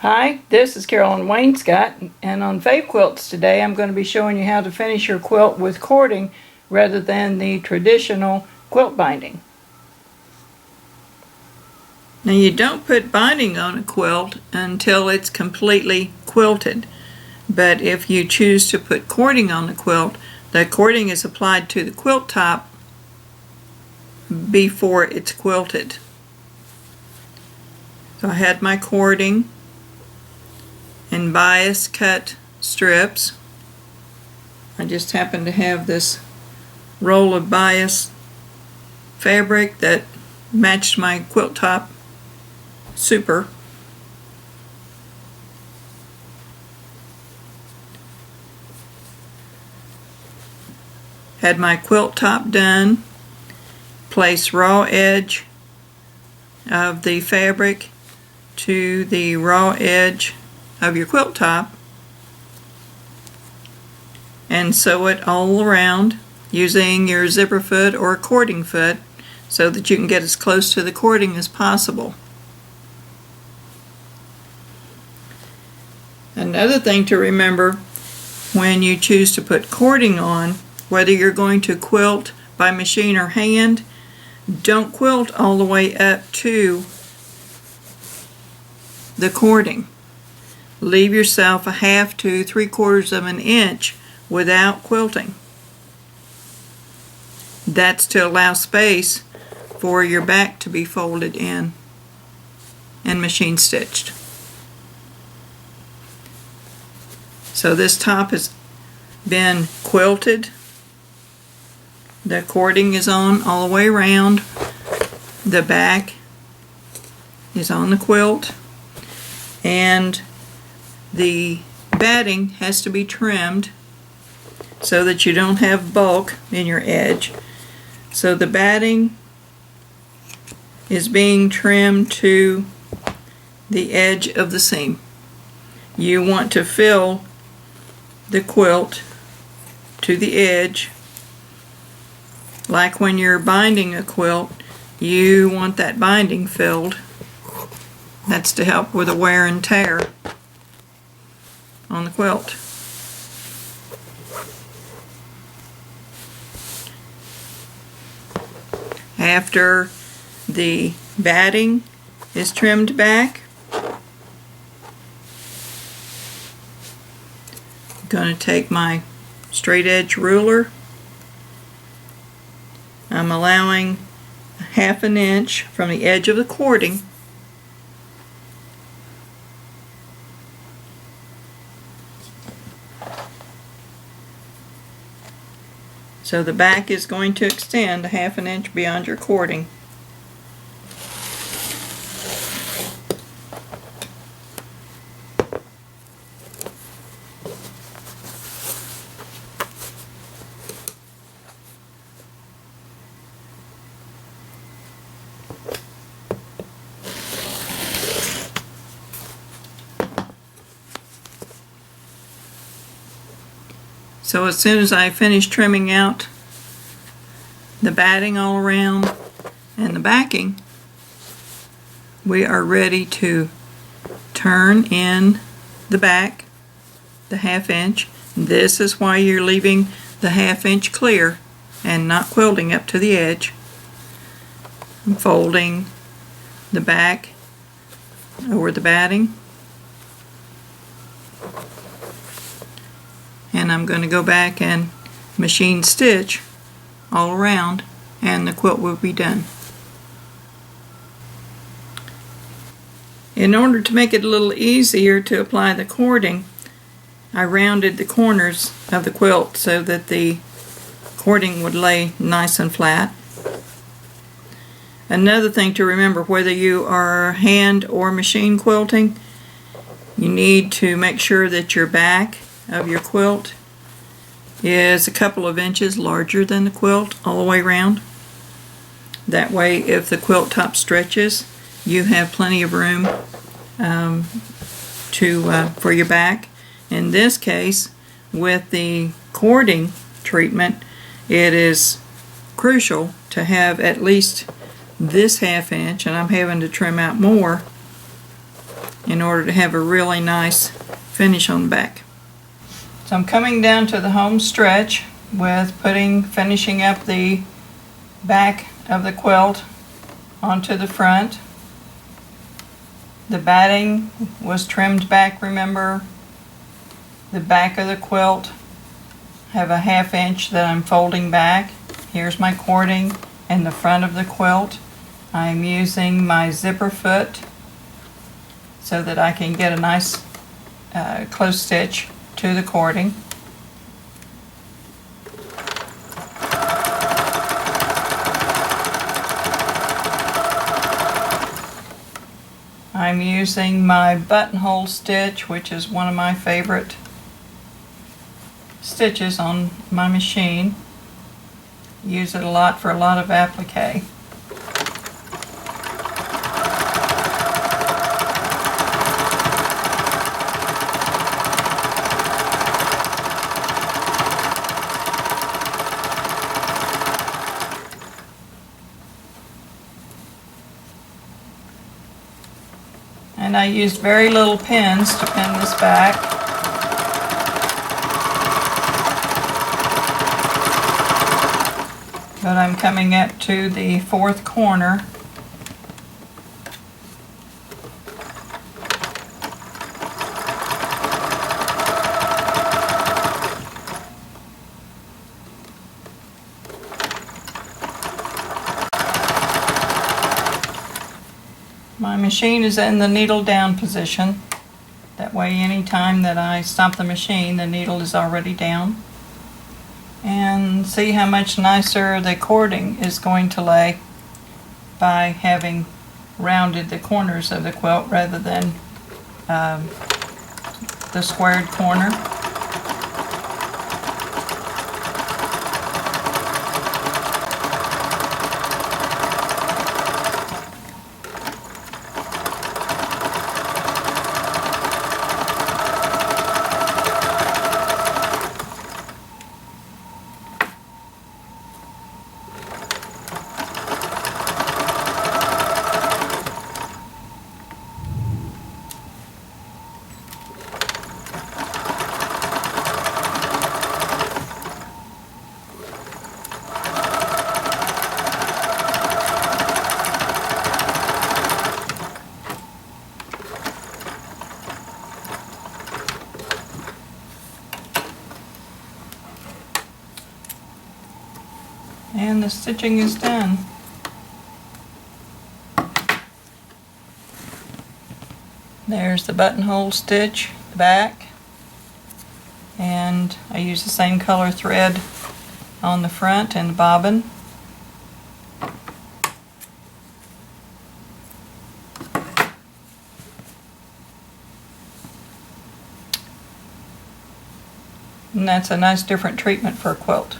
Hi, this is Carolyn Wainscott, and on FaveQuilts today I'm going to be showing you how to finish your quilt with cording rather than the traditional quilt binding. Now you don't put binding on a quilt until it's completely quilted, but if you choose to put cording on the quilt, the cording is applied to the quilt top before it's quilted. So I had my cording and bias cut strips. I just happen to have this roll of bias fabric that matched my quilt top super. Had my quilt top done. Place raw edge of the fabric to the raw edge of your quilt top and sew it all around using your zipper foot or cording foot so that you can get as close to the cording as possible. Another thing to remember when you choose to put cording on, whether you're going to quilt by machine or hand, don't quilt all the way up to the cording. Leave yourself a half to 3/4 of an inch without quilting. That's to allow space for your back to be folded in and machine stitched. So this top has been quilted. The cording is on all the way around. The back is on the quilt, and the batting has to be trimmed so that you don't have bulk in your edge. So the batting is being trimmed to the edge of the seam. You want to fill the quilt to the edge. Like when you're binding a quilt, you want that binding filled. That's to help with the wear and tear on the quilt. After the batting is trimmed back, I'm going to take my straight edge ruler. I'm allowing 1/2 inch from the edge of the cording . So the back is going to extend 1/2 inch beyond your cording. So as soon as I finish trimming out the batting all around and the backing, we are ready to turn in the back, the 1/2 inch. This is why you're leaving the 1/2 inch clear and not quilting up to the edge. I'm folding the back over the batting. And I'm going to go back and machine stitch all around, and the quilt will be done. In order to make it a little easier to apply the cording, I rounded the corners of the quilt so that the cording would lay nice and flat. Another thing to remember, whether you are hand or machine quilting, you need to make sure that your back of your quilt is a couple of inches larger than the quilt all the way around. That way, if the quilt top stretches, you have plenty of room for your back. In this case, with the cording treatment, it is crucial to have at least this 1/2 inch, and I'm having to trim out more in order to have a really nice finish on the back. So I'm coming down to the home stretch with finishing up the back of the quilt onto the front. The batting was trimmed back, remember. The back of the quilt have a 1/2 inch that I'm folding back. Here's my cording and the front of the quilt. I'm using my zipper foot so that I can get a nice close stitch to the cording. I'm using my buttonhole stitch, which is one of my favorite stitches on my machine. Use it a lot for a lot of applique. And I used very little pins to pin this back. But I'm coming up to the 4th corner. My machine is in the needle down position. That way anytime that I stop the machine, the needle is already down. And see how much nicer the cording is going to lay by having rounded the corners of the quilt rather than the squared corner. And the stitching is done. There's the buttonhole stitch, the back, and I use the same color thread on the front and the bobbin. And that's a nice different treatment for a quilt.